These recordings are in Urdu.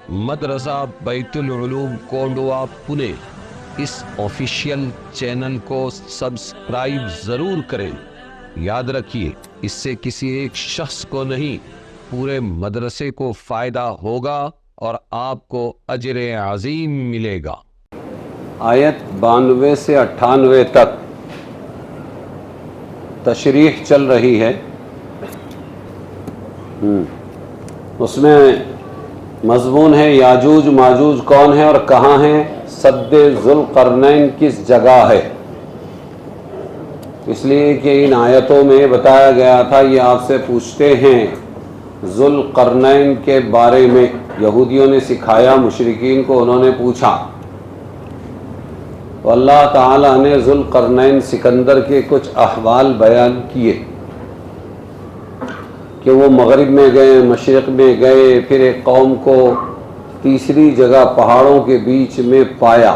مدرسہ بیت العلوم کونڈوا پونے اس آفیشیل چینل کو سبسکرائب ضرور کریں۔ یاد رکھیے، اس سے کسی ایک شخص کو نہیں، پورے مدرسے کو فائدہ ہوگا اور آپ کو اجر عظیم ملے گا۔ آیت 92 سے 98 تک تشریح چل رہی ہے۔ اس میں مضمون ہے یاجوج ماجوج کون ہے اور کہاں ہے، سد ذوالقرنین کس جگہ ہے۔ اس لیے کہ ان آیتوں میں بتایا گیا تھا، یہ آپ سے پوچھتے ہیں ذوالقرنین کے بارے میں۔ یہودیوں نے سکھایا مشرکین کو، انہوں نے پوچھا تو اللہ تعالیٰ نے ذوالقرنین سکندر کے کچھ احوال بیان کیے کہ وہ مغرب میں گئے، مشرق میں گئے، پھر ایک قوم کو تیسری جگہ پہاڑوں کے بیچ میں پایا،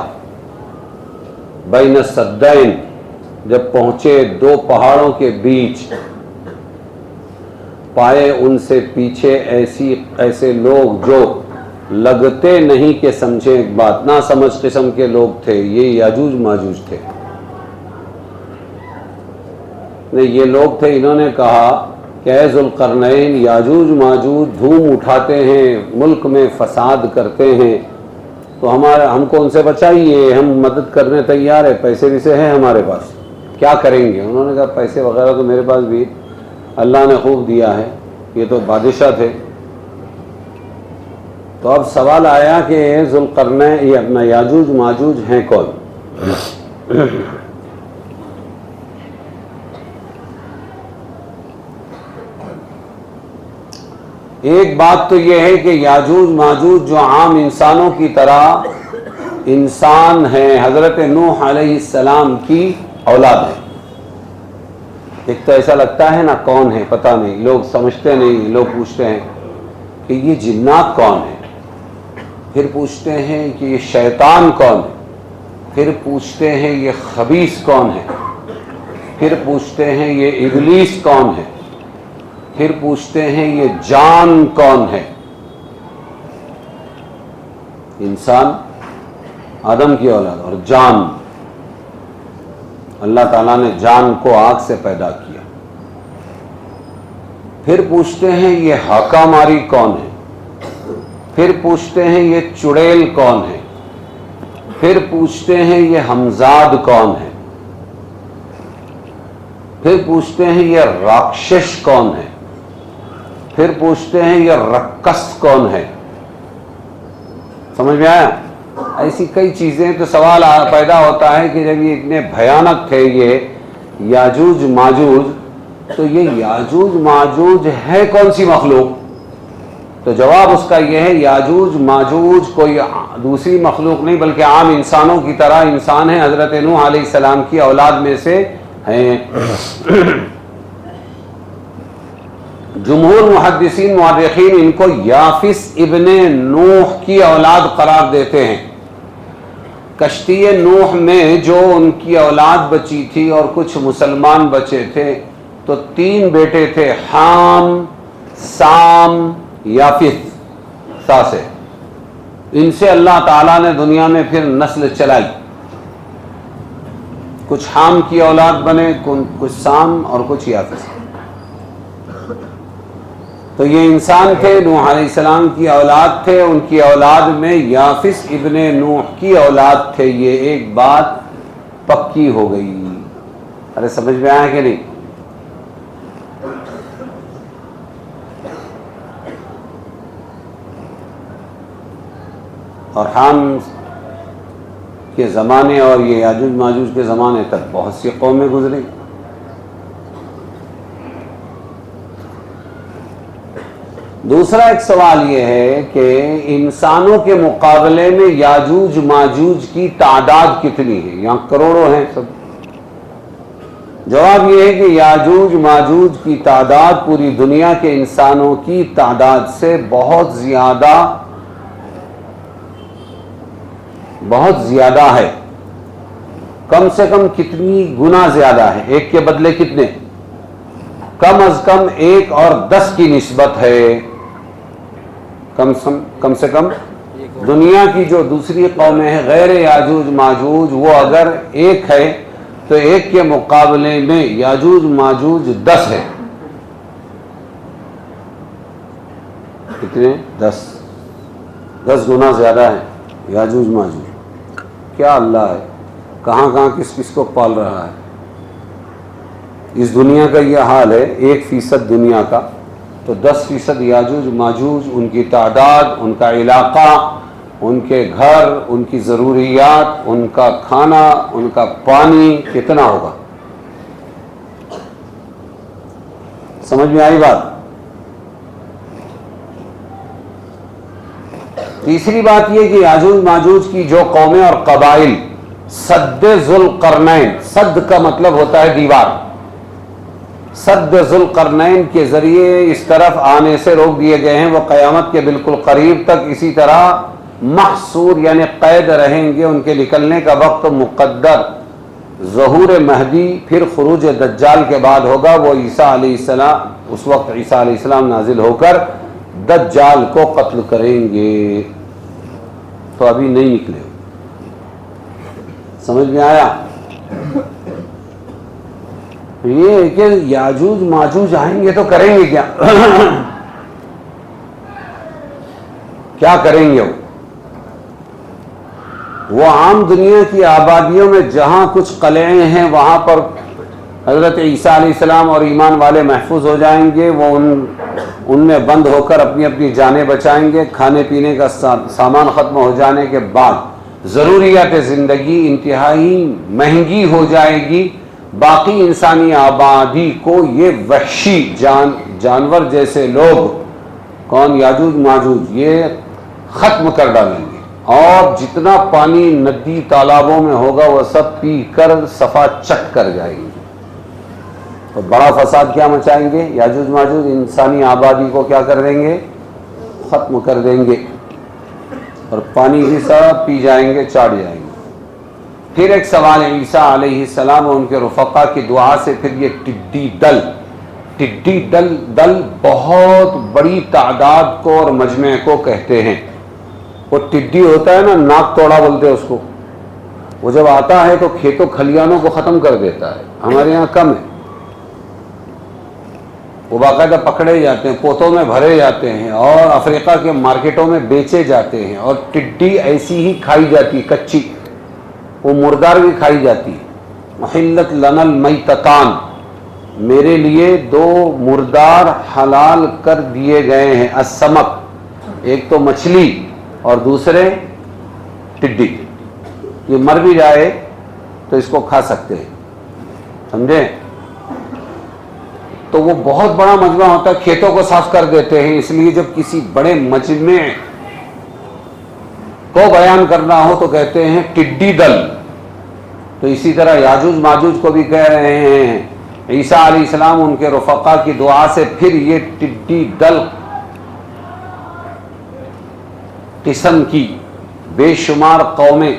بین السدین، جب پہنچے دو پہاڑوں کے بیچ پائے، ان سے پیچھے ایسے لوگ جو لگتے نہیں کہ سمجھیں ایک بات، نہ سمجھ قسم کے لوگ تھے، یہ یاجوج ماجوج تھے۔ یہ لوگ تھے، انہوں نے کہا کہ اے ذوالقرنین، یاجوج ماجوج دھوم اٹھاتے ہیں، ملک میں فساد کرتے ہیں، تو ہم کو ان سے بچائیے، ہم مدد کرنے تیار ہیں، پیسے بھی سے ہیں ہمارے پاس، کیا کریں گے؟ انہوں نے کہا پیسے وغیرہ تو میرے پاس بھی اللہ نے خوب دیا ہے، یہ تو بادشاہ تھے۔ تو اب سوال آیا کہ ذوالقرنین یہ اپنا یاجوج ماجوج ہیں کون؟ ایک بات تو یہ ہے کہ یاجوج ماجوج جو عام انسانوں کی طرح انسان ہیں، حضرت نوح علیہ السلام کی اولاد ہے۔ ایک تو ایسا لگتا ہے نا کون ہے پتہ نہیں، لوگ سمجھتے نہیں، لوگ پوچھتے ہیں کہ یہ جنات کون ہے، پھر پوچھتے ہیں کہ یہ شیطان کون ہے، پھر پوچھتے ہیں یہ خبیث کون ہے، پھر پوچھتے ہیں یہ ابلیس کون ہے، پھر پوچھتے ہیں یہ جان کون ہے۔ انسان آدم کی اولاد اور جان، اللہ تعالیٰ نے جان کو آگ سے پیدا کیا۔ پھر پوچھتے ہیں یہ ہاکا ماری کون ہے، پھر پوچھتے ہیں یہ چڑیل کون ہے، پھر پوچھتے ہیں یہ ہمزاد کون ہے، پھر پوچھتے ہیں یہ راکشش کون ہے، پھر پوچھتے ہیں یہ رکس کون ہے۔ سمجھ میں آیا؟ ایسی کئی چیزیں، تو سوال پیدا ہوتا ہے کہ جب یہ اتنے بھیانک تھے یہ یاجوج ماجوج، تو یہ یاجوج ماجوج ہے کون سی مخلوق؟ تو جواب اس کا یہ ہے یاجوج ماجوج کوئی دوسری مخلوق نہیں بلکہ عام انسانوں کی طرح انسان ہیں، حضرت نوح علیہ السلام کی اولاد میں سے ہیں۔ جمہور محدثین مورخین ان کو یافس ابن نوح کی اولاد قرار دیتے ہیں۔ کشتی نوح میں جو ان کی اولاد بچی تھی اور کچھ مسلمان بچے تھے، تو 3 بیٹے تھے، حام، سام، یافس، سا سے۔ ان سے اللہ تعالیٰ نے دنیا میں پھر نسل چلائی، کچھ حام کی اولاد بنے، کچھ سام اور کچھ یافس۔ تو یہ انسان تھے، نوح علیہ السلام کی اولاد تھے، ان کی اولاد میں یافس ابن نوح کی اولاد تھے۔ یہ ایک بات پکی ہو گئی۔ ارے سمجھ میں آیا کہ نہیں؟ اور حام کے زمانے اور یہ یاجوج ماجوج کے زمانے تک بہت سی قومیں گزری۔ دوسرا ایک سوال یہ ہے کہ انسانوں کے مقابلے میں یاجوج ماجوج کی تعداد کتنی ہے؟ یہاں کروڑوں ہیں سب۔ جواب یہ ہے کہ یاجوج ماجوج کی تعداد پوری دنیا کے انسانوں کی تعداد سے بہت زیادہ ہے۔ کم سے کم کتنی گنا زیادہ ہے؟ ایک کے بدلے کتنے؟ کم از کم 1 اور 10 کی نسبت ہے، کم سے کم دنیا کی جو دوسری قومیں ہیں غیر یاجوج ماجوج، وہ اگر ایک ہے تو ایک کے مقابلے میں یاجوج ماجوج 10 ہے. کتنے؟ 10 گنا زیادہ ہے یاجوج ماجوج. کیا اللہ ہے، کہاں کہاں کس کس کو پال رہا ہے. اس دنیا کا یہ حال ہے، 1% دنیا کا، تو 10% یاجوج ماجوج، ان کی تعداد، ان کا علاقہ، ان کے گھر، ان کی ضروریات، ان کا کھانا، ان کا پانی کتنا ہوگا. سمجھ میں آئی بات؟ تیسری بات یہ کہ یاجوج ماجوج کی جو قومیں اور قبائل سد ذوالقرنین، سد کا مطلب ہوتا ہے دیوار، سد ذوالقرنین کے ذریعے اس طرف آنے سے روک دیے گئے ہیں. وہ قیامت کے بالکل قریب تک اسی طرح محصور یعنی قید رہیں گے. ان کے نکلنے کا وقت مقدر ظہور مہدی پھر خروج دجال کے بعد ہوگا. وہ عیسیٰ علیہ السلام، اس وقت عیسیٰ علیہ السلام نازل ہو کر دجال کو قتل کریں گے. تو ابھی نہیں نکلے. سمجھ میں آیا؟ یہ ہے کہ یاجوج ماجوج آئیں گے تو کریں گے کیا؟ کیا کریں گے وہ عام دنیا کی آبادیوں میں جہاں کچھ قلعے ہیں وہاں پر حضرت عیسیٰ علیہ السلام اور ایمان والے محفوظ ہو جائیں گے. وہ ان میں بند ہو کر اپنی اپنی جانیں بچائیں گے. کھانے پینے کا سامان ختم ہو جانے کے بعد ضروریات زندگی انتہائی مہنگی ہو جائے گی. باقی انسانی آبادی کو یہ وحشی جانور جیسے لوگ، کون؟ یاجوج ماجوج، یہ ختم کر ڈالیں گے. اور جتنا پانی ندی تالابوں میں ہوگا وہ سب پی کر صفا چٹ کر جائیں گے. تو بڑا فساد کیا مچائیں گے یاجوج ماجوج؟ انسانی آبادی کو کیا کر دیں گے؟ ختم کر دیں گے. اور پانی بھی سب پی جائیں گے، چاٹ جائیں گے. پھر ایک سوال ہے، عیسیٰ علیہ السلام اور ان کے رفقا کی دعا سے پھر یہ ٹڈی دل بہت بڑی تعداد کو اور مجمع کو کہتے ہیں. وہ ٹڈی ہوتا ہے نا، ناک توڑا بولتے ہیں اس کو. وہ جب آتا ہے تو کھیتوں کھلیانوں کو ختم کر دیتا ہے. ہمارے یہاں کم ہے. وہ باقاعدہ پکڑے جاتے ہیں، پوتوں میں بھرے جاتے ہیں اور افریقہ کے مارکیٹوں میں بیچے جاتے ہیں. اور ٹڈی ایسی ہی کھائی جاتی، کچی. وہ مردار بھی کھائی جاتی. محلت لنا المیتتان، میرے لیے 2 مردار حلال کر دیے گئے ہیں. السمک، ایک تو مچھلی اور دوسرے ٹڈی. یہ مر بھی جائے تو اس کو کھا سکتے ہیں. سمجھے؟ تو وہ بہت بڑا مجمع ہوتا ہے، کھیتوں کو صاف کر دیتے ہیں. اس لیے جب کسی بڑے مجمع کو بیان کرنا ہو تو کہتے ہیں ٹڈی دل. تو اسی طرح یاجوج ماجوج کو بھی کہہ رہے ہیں عیسیٰ علیہ السلام ان کے رفقا کی دعا سے پھر یہ ٹڈی دل قسم کی بے شمار قومیں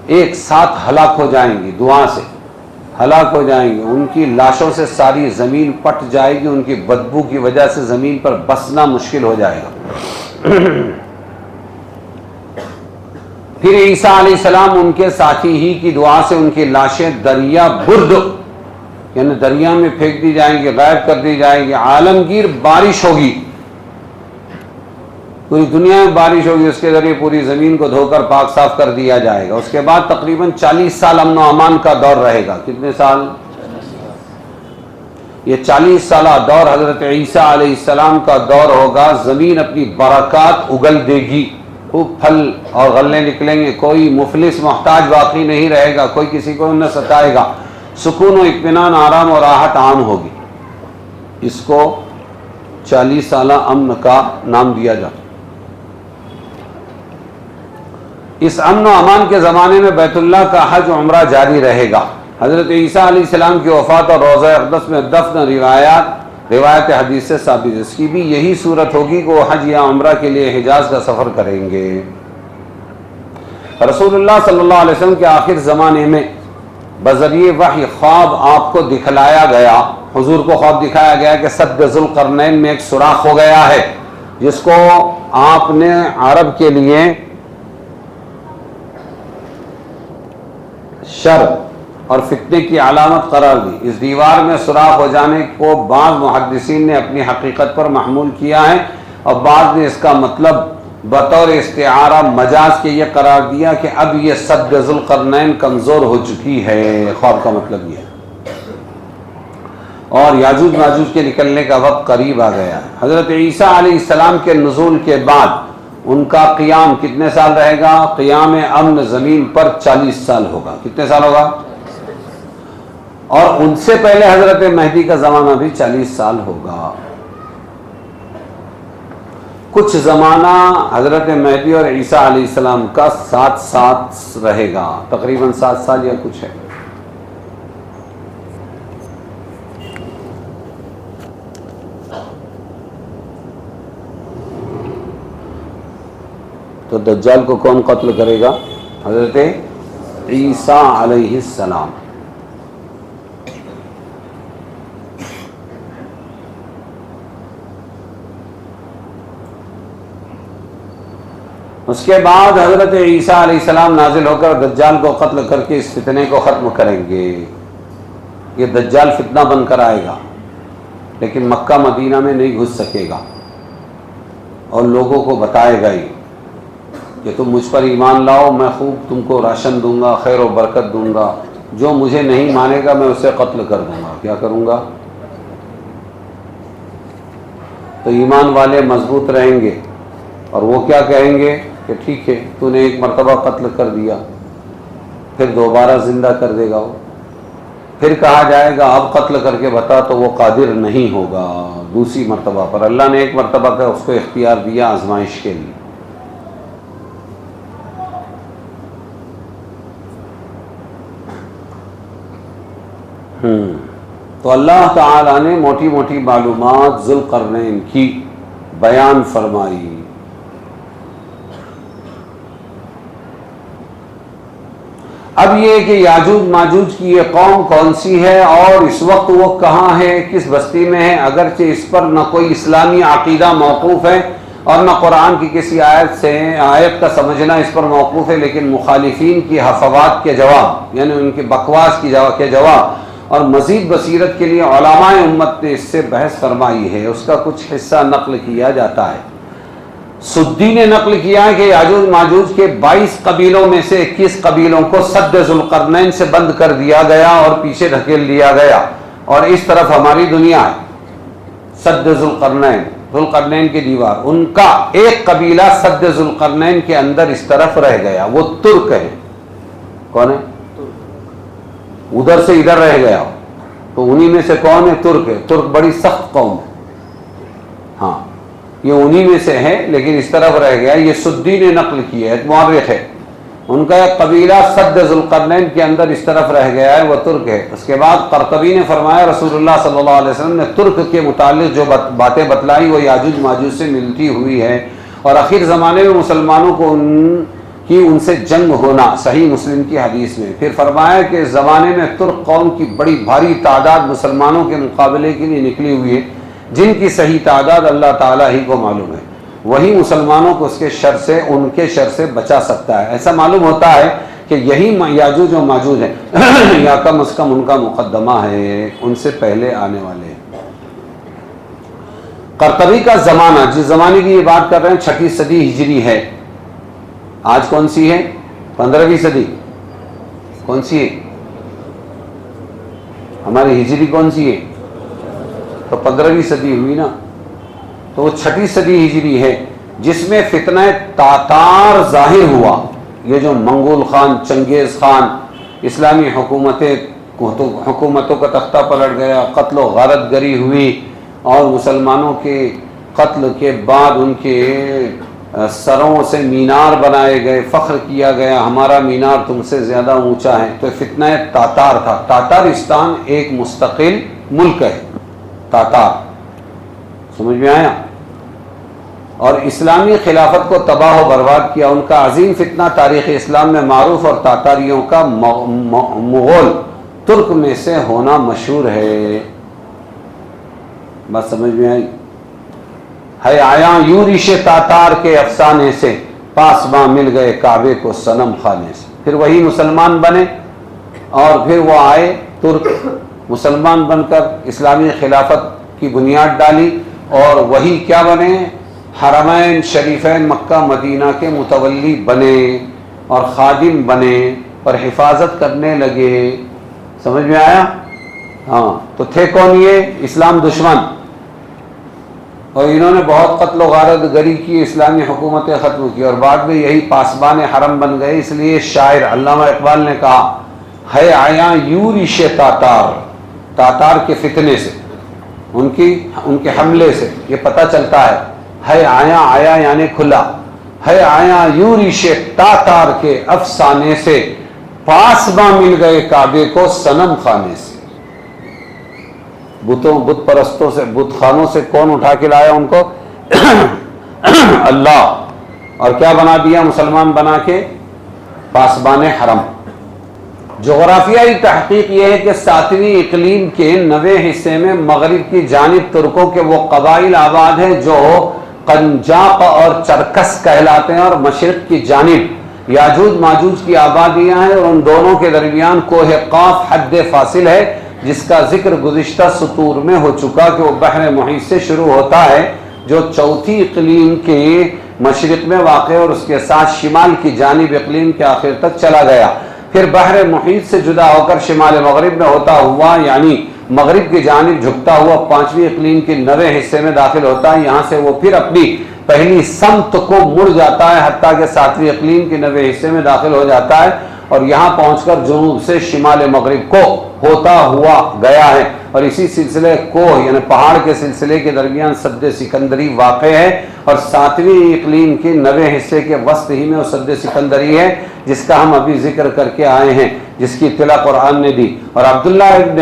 ایک ساتھ ہلاک ہو جائیں گی. دعا سے ہلاک ہو جائیں گے. ان کی لاشوں سے ساری زمین پٹ جائے گی. ان کی بدبو کی وجہ سے زمین پر بسنا مشکل ہو جائے گا. پھر عیسیٰ علیہ السلام ان کے ساتھی ہی کی دعا سے ان کی لاشیں دریا برد یعنی دریا میں پھینک دی جائیں گی، غائب کر دی جائیں گی. عالمگیر بارش ہوگی، پوری دنیا میں بارش ہوگی. اس کے ذریعے پوری زمین کو دھو کر پاک صاف کر دیا جائے گا. اس کے بعد تقریباً 40 سال امن و امان کا دور رہے گا. کتنے سال؟ یہ 40 سالہ دور حضرت عیسیٰ علیہ السلام کا دور ہوگا. زمین اپنی برکات اگل دے گی، خوب پھل اور غلے نکلیں گے. کوئی مفلس محتاج باقی نہیں رہے گا، کوئی کسی کو نہ ستائے گا. سکون و اطمینان، آرام اور راحت عام ہوگی. اس کو 40 سالہ امن کا نام دیا جاتا. اس امن و امان کے زمانے میں بیت اللہ کا حج و عمرہ جاری رہے گا. حضرت عیسیٰ علیہ السلام کی وفات اور روضہ اقدس میں دفن روایت حدیث سے ثابت ہے. اس کی بھی یہی صورت ہوگی کہ وہ حج یا عمرہ کے لیے حجاز کا سفر کریں گے. رسول اللہ صلی اللہ علیہ وسلم کے آخر زمانے میں بذریعہ وحی خواب آپ کو دکھلایا گیا، حضور کو خواب دکھایا گیا کہ سد ذوالقرنین میں ایک سوراخ ہو گیا ہے جس کو آپ نے عرب کے لیے شر اور فتنے کی علامت قرار دی۔ اس دیوار میں سوراخ ہو جانے کو بعض محدثین نے اپنی حقیقت پر محمول کیا ہے اور بعض نے اس کا مطلب بطور استعارہ مجاز کے یہ قرار دیا کہ اب یہ سد ذوالقرنین کمزور ہو چکی ہے۔ خواب کا مطلب یہ ہے اور یاجوج ماجوج کے نکلنے کا وقت قریب آ گیا ہے۔ حضرت عیسیٰ علیہ السلام کے نزول کے بعد ان کا قیام کتنے سال رہے گا؟ قیام امن زمین پر 40 سال ہوگا۔ کتنے سال ہوگا؟ اور ان سے پہلے حضرت مہدی کا زمانہ بھی 40 سال ہوگا۔ کچھ زمانہ حضرت مہدی اور عیسیٰ علیہ السلام کا ساتھ ساتھ رہے گا، تقریباً 7 سال یا کچھ ہے۔ تو دجال کو کون قتل کرے گا؟ حضرت عیسیٰ علیہ السلام۔ اس کے بعد حضرت عیسیٰ علیہ السلام نازل ہو کر دجال کو قتل کر کے اس فتنے کو ختم کریں گے۔ یہ دجال فتنہ بن کر آئے گا لیکن مکہ مدینہ میں نہیں گھس سکے گا اور لوگوں کو بتائے گا ہی کہ تم مجھ پر ایمان لاؤ، میں خوب تم کو راشن دوں گا، خیر و برکت دوں گا، جو مجھے نہیں مانے گا میں اسے قتل کر دوں گا۔ کیا کروں گا؟ تو ایمان والے مضبوط رہیں گے اور وہ کیا کہیں گے کہ ٹھیک ہے تو نے ایک مرتبہ قتل کر دیا، پھر دوبارہ زندہ کر دے گا وہ، پھر کہا جائے گا اب قتل کر کے بتا، تو وہ قادر نہیں ہوگا دوسری مرتبہ پر۔ اللہ نے ایک مرتبہ کا اس کو اختیار دیا آزمائش کے لیے۔ تو اللہ تعالیٰ نے موٹی موٹی معلومات ذوالقرنین کی بیان فرمائی۔ اب یہ کہ یاجوج ماجوج کی یہ قوم کون سی ہے اور اس وقت وہ کہاں ہے، کس بستی میں ہے، اگرچہ اس پر نہ کوئی اسلامی عقیدہ موقوف ہے اور نہ قرآن کی کسی آیت کا سمجھنا اس پر موقوف ہے، لیکن مخالفین کی حفوات کے جواب، یعنی ان کی بکواس کے جواب اور مزید بصیرت کے لیے علماء امت نے اس سے بحث فرمائی ہے، اس کا کچھ حصہ نقل کیا جاتا ہے۔ سدی نے نقل کیا ہے کہ یاجوج ماجوج کے 22 قبیلوں میں سے 21 قبیلوں کو سد ذوالقرنین سے بند کر دیا گیا اور پیچھے دھکیل دیا گیا، اور اس طرف ہماری دنیا ہے۔ سد ذوالقرنین کی دیوار، ان کا ایک قبیلہ سد ذوالقرنین کے اندر اس طرف رہ گیا، وہ ترک ہے۔ کون ہے؟ ادھر سے ادھر رہ گیا، تو انہی میں سے کون ہے؟ ترک ہے۔ ترک بڑی سخت قوم ہے، ہاں یہ انہی میں سے ہے، لیکن اس طرف رہ گیا۔ یہ سدی نے نقل کی ہے، ایک مورخ ہے، ان کا ایک قبیلہ سد ذوالقرنین کے اندر اس طرف رہ گیا ہے، وہ ترک ہے۔ اس کے بعد قرطبی نے فرمایا رسول اللہ صلی اللہ علیہ وسلم نے ترک کے متعلق جو باتیں بتلائی وہ یاجوج ماجوج سے ملتی ہوئی ہے، اور آخر زمانے میں مسلمانوں کو ان سے جنگ ہونا، صحیح مسلم کی حدیث میں۔ پھر فرمایا کہ اس زمانے میں ترک قوم کی بڑی بھاری تعداد مسلمانوں کے مقابلے کے لیے نکلی ہوئی ہے، جن کی صحیح تعداد اللہ تعالیٰ ہی کو معلوم ہے، وہی مسلمانوں کو اس کے شر سے، ان کے شر سے بچا سکتا ہے۔ ایسا معلوم ہوتا ہے کہ یہی یاجوج و ماجوج ہیں یا کم از کم ان کا مقدمہ ہے، ان سے پہلے آنے والے ہیں۔ قرطبی کا زمانہ، جس زمانے کی یہ بات کر رہے ہیں، 6 صدی ہجری ہے۔ آج کون سی ہے؟ 15ویں صدی۔ کون سی ہے؟ ہماری ہجری کون سی ہے؟ تو 15ویں صدی ہوئی نا، تو وہ 6 صدی ہجری ہے، جس میں فتنہ تاتار ظاہر ہوا۔ یہ جو منگول خان، چنگیز خان، اسلامی حکومتوں کا تختہ پلٹ گیا، قتل و غارت گری ہوئی، اور مسلمانوں کے قتل کے بعد ان کے سروں سے مینار بنائے گئے، فخر کیا گیا ہمارا مینار تم سے زیادہ اونچا ہے۔ تو فتنہ تاتار تھا۔ تاتارستان ایک مستقل ملک ہے، تاتار، سمجھ میں آیا؟ اور اسلامی خلافت کو تباہ و برباد کیا۔ ان کا عظیم فتنہ تاریخ اسلام میں معروف، اور تاتاریوں کا مغول ترک میں سے ہونا مشہور ہے۔ بات سمجھ میں آئی؟ ہے آیا یورش تاتار کے افسانے سے، پاسباں مل گئے کعبے کو صنم خانے سے۔ پھر وہی مسلمان بنے اور پھر وہ آئے ترک، مسلمان بن کر اسلامی خلافت کی بنیاد ڈالی، اور وہی کیا بنے؟ حرمین شریفین مکہ مدینہ کے متولی بنے اور خادم بنے اور حفاظت کرنے لگے۔ سمجھ میں آیا؟ ہاں، تو تھے کون یہ؟ اسلام دشمن، اور انہوں نے بہت قتل و غارت گری کی، اسلامی حکومتیں ختم کی، اور بعد میں یہی پاسبان حرم بن گئے۔ اس لیے شاعر علامہ اقبال نے کہا ہے آیا یورش تاتار کے فتنے سے، ان کے حملے سے یہ پتہ چلتا ہے آیا یعنی کھلا، ہے آیا یورش تاتار کے افسانے سے، پاسباں مل گئے کعبے کو صنم خانے سے۔ بت پرستوں سے، بت خانوں سے کون اٹھا کے لایا ان کو؟ اللہ، اور کیا بنا دیا؟ مسلمان بنا کے پاسبان حرم۔ جغرافیائی تحقیق یہ ہے کہ 7ویں اقلیم کے 90 حصے میں مغرب کی جانب ترکوں کے وہ قبائل آباد ہیں جو قنجاق اور چرکس کہلاتے ہیں، اور مشرق کی جانب یاجوج ماجوج کی آبادیاں ہیں، اور ان دونوں کے درمیان کوہ قاف حد فاصل ہے، جس کا ذکر گزشتہ سطور میں ہو چکا کہ وہ بحر محیط سے شروع ہوتا ہے جو چوتھی اقلیم کے مشرق میں واقع ہے، اور اس کے ساتھ شمال کی جانب اقلیم کے آخر تک چلا گیا، پھر بحر محیط سے جدا ہو کر شمال مغرب میں ہوتا ہوا یعنی مغرب کی جانب جھکتا ہوا 5ویں اقلیم کے 90 حصے میں داخل ہوتا ہے۔ یہاں سے وہ پھر اپنی پہلی سمت کو مڑ جاتا ہے حتیٰ کہ 7ویں اقلیم کے 90 حصے میں داخل ہو جاتا ہے، اور یہاں پہنچ کر جنوب سے شمال مغرب کو ہوتا ہوا گیا ہے، اور اسی سلسلے کوہ یعنی پہاڑ کے سلسلے کے درمیان سد سکندری واقع ہے، اور 7ویں اقلیم کے 90 حصے کے وسط ہی میں وہ سد سکندری ہے جس کا ہم ابھی ذکر کر کے آئے ہیں، جس کی اطلاع قرآن نے دی۔ اور عبداللہ ابن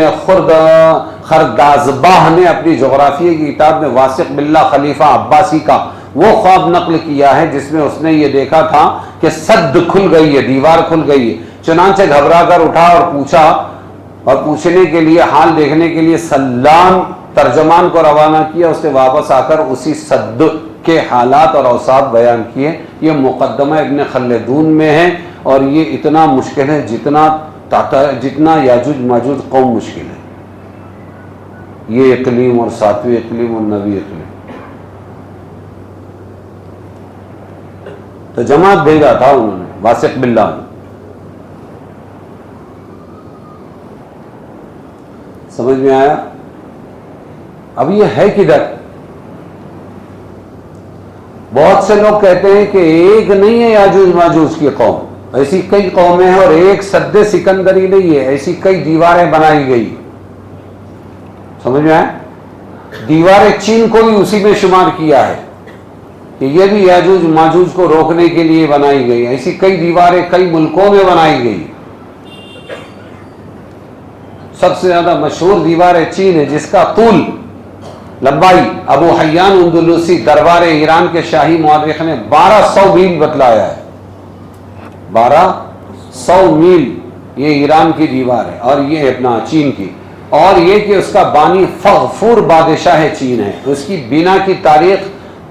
خردازباہ نے اپنی جغرافیہ کی کتاب میں واسق باللہ خلیفہ عباسی کا وہ خواب نقل کیا ہے جس میں اس نے یہ دیکھا تھا کہ سد کھل گئی ہے، دیوار کھل گئی ہے، چنانچہ گھبرا کر اٹھا اور پوچھا، اور پوچھنے کے لیے، حال دیکھنے کے لیے سلام ترجمان کو روانہ کیا۔ اس نے واپس آ کر اسی سد کے حالات اور اوصاف بیان کیے۔ یہ مقدمہ ابن خلدون میں ہے، اور یہ اتنا مشکل ہے جتنا یاجوج ماجوج قوم مشکل ہے، یہ اقلیم اور 7ویں اقلیم اور 9ویں اقلیم۔ تو جماعت بھیجا تھا انہوں نے واسق باللہ۔ سمجھ میں آیا؟ اب یہ ہے کدھر؟ بہت سے لوگ کہتے ہیں کہ ایک نہیں ہے یاجوج ماجوج کی قوم، ایسی کئی قومیں ہیں، اور ایک سد سکندری نہیں ہے، ایسی کئی دیواریں بنائی گئی۔ سمجھ میں آیا؟ دیوار چین کو بھی اسی میں شمار کیا ہے کہ یہ بھی یاجوج ماجوج کو روکنے کے لیے بنائی گئی، ایسی کئی دیواریں کئی ملکوں میں بنائی گئی۔ سب سے زیادہ مشہور دیوار چین ہے جس کا طول لمبائی ابو حیان اندلوسی دربار ایران کے شاہی مورخ نے 1200 میل بتلایا ہے۔ 1200 میل یہ ایران کی دیوار ہے، اور یہ اپنا چین کی، اور یہ کہ اس کا بانی فغفور بادشاہ چین ہے۔ اس کی بنا کی تاریخ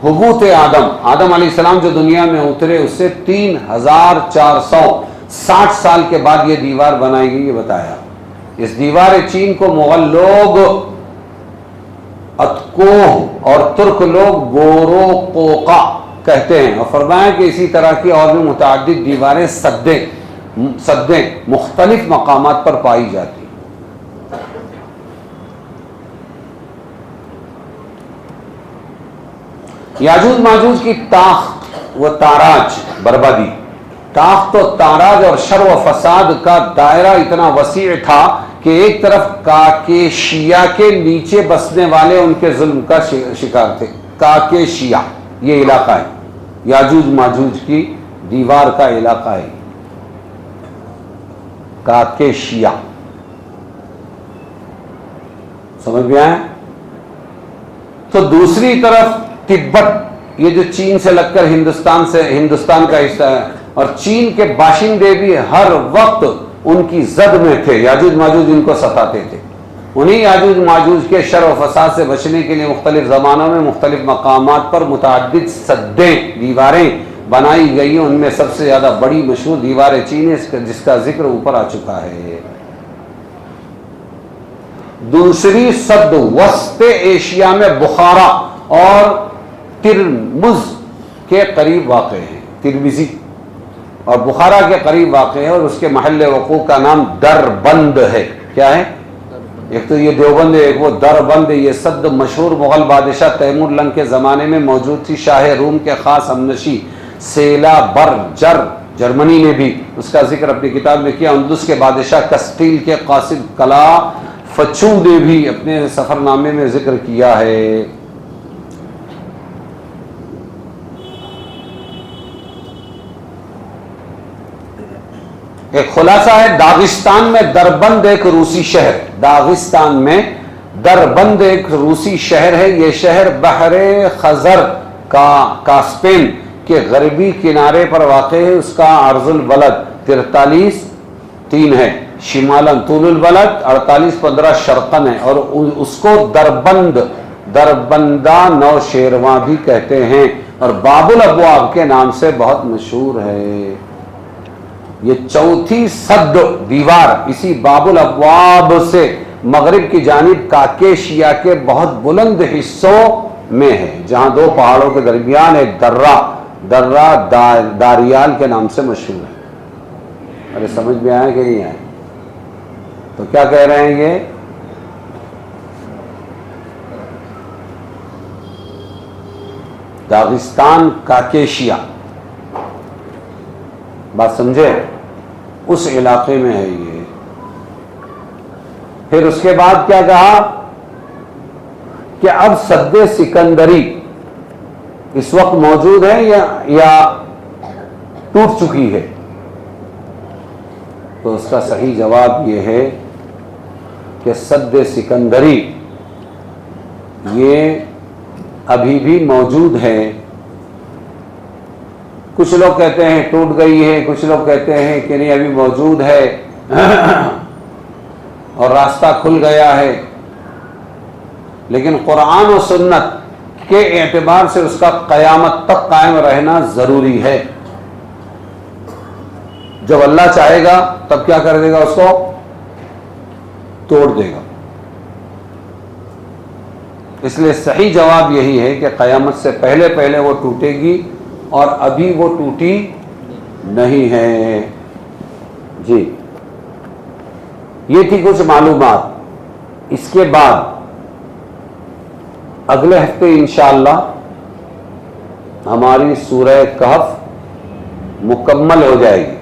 حبوط آدم علیہ السلام جو دنیا میں اترے اس سے 3460 سال کے بعد یہ دیوار بنائی گئی، یہ بتایا۔ اس دیوار چین کو مغل لوگ اتکوہ اور ترک لوگ گورو کوقا کہتے ہیں، اور فرمایا کہ اسی طرح کی اور بھی متعدد دیواریں سدیں مختلف مقامات پر پائی جاتی ہیں۔ یاجوج ماجوج کی تاخت و تاراج بربادی، تاخت و تاراج اور شر و فساد کا دائرہ اتنا وسیع تھا کہ ایک طرف کاکیشیا کے نیچے بسنے والے ان کے ظلم کا شکار تھے۔ کاکیشیا یہ علاقہ ہے، یاجوج ماجوج کی دیوار کا علاقہ ہے کاکیشیا۔ سمجھ میں آئے؟ تو دوسری طرف تبت، یہ جو چین سے لگ کر ہندوستان کا حصہ ہے، اور چین کے باشندے بھی ہر وقت ان کی زد میں تھے، یاجوج ماجوج ان کو ستاتے تھے۔ انہی یاجوج ماجوج کے شر و فساد سے بچنے کے لیے مختلف زمانوں میں مختلف مقامات پر متعدد سدیں، دیواریں بنائی گئی ہیں۔ ان میں سب سے زیادہ بڑی مشہور دیوار چین ہے جس کا ذکر اوپر آ چکا ہے۔ دوسری صد وسط ایشیا میں بخارا اور ترمز کے قریب واقع ہے، ترمزی اور بخارا کے قریب واقع ہے، اور اس کے محل وقوع کا نام دربند ہے۔ کیا ہے؟ ایک تو یہ دیوبند ہے، ایک وہ دربند ہے۔ یہ صد مشہور مغل بادشاہ تیمور لنگ کے زمانے میں موجود تھی، شاہ روم کے خاص ہمنشی سیلا برجر جرمنی نے بھی اس کا ذکر اپنی کتاب میں کیا۔ اندلس کے بادشاہ کسٹیل کے قاصد کلا فچو نے بھی اپنے سفر نامے میں ذکر کیا ہے۔ ایک خلاصہ ہے، داغستان میں دربند ایک روسی شہر، داغستان میں دربند ایک روسی شہر ہے۔ یہ شہر بحر خزر کاسپین کے غربی کنارے پر واقع ہے۔ اس کا عرض البلد 43.3 ہے، شمالاً طول البلد 48.15 شرقاً ہے، اور اس کو دربندہ نو شیرواں بھی کہتے ہیں، اور باب الابواب کے نام سے بہت مشہور ہے۔ یہ چوتھی صد دیوار اسی باب الابواب سے مغرب کی جانب کاکیشیا کے بہت بلند حصوں میں ہے، جہاں دو پہاڑوں کے درمیان ایک درہ داریال کے نام سے مشہور ہے۔ ارے سمجھ میں آیا کہ نہیں آیا؟ تو کیا کہہ رہے ہیں یہ؟ داغستان کاکیشیا، بات سمجھے؟ اس علاقے میں ہے یہ۔ پھر اس کے بعد کیا کہا کہ اب سد سکندری اس وقت موجود ہے یا ٹوٹ چکی ہے؟ تو اس کا صحیح جواب یہ ہے کہ سد سکندری یہ ابھی بھی موجود ہے۔ کچھ لوگ کہتے ہیں ٹوٹ گئی ہے، کچھ لوگ کہتے ہیں کہ نہیں ابھی موجود ہے اور راستہ کھل گیا ہے، لیکن قرآن و سنت کے اعتبار سے اس کا قیامت تک قائم رہنا ضروری ہے۔ جب اللہ چاہے گا تب کیا کر دے گا؟ اس کو توڑ دے گا۔ اس لیے صحیح جواب یہی ہے کہ قیامت سے پہلے پہلے وہ ٹوٹے گی، اور ابھی وہ ٹوٹی نہیں ہے۔ جی یہ تھی کچھ معلومات۔ اس کے بعد اگلے ہفتے انشاءاللہ ہماری سورہ کہف مکمل ہو جائے گی۔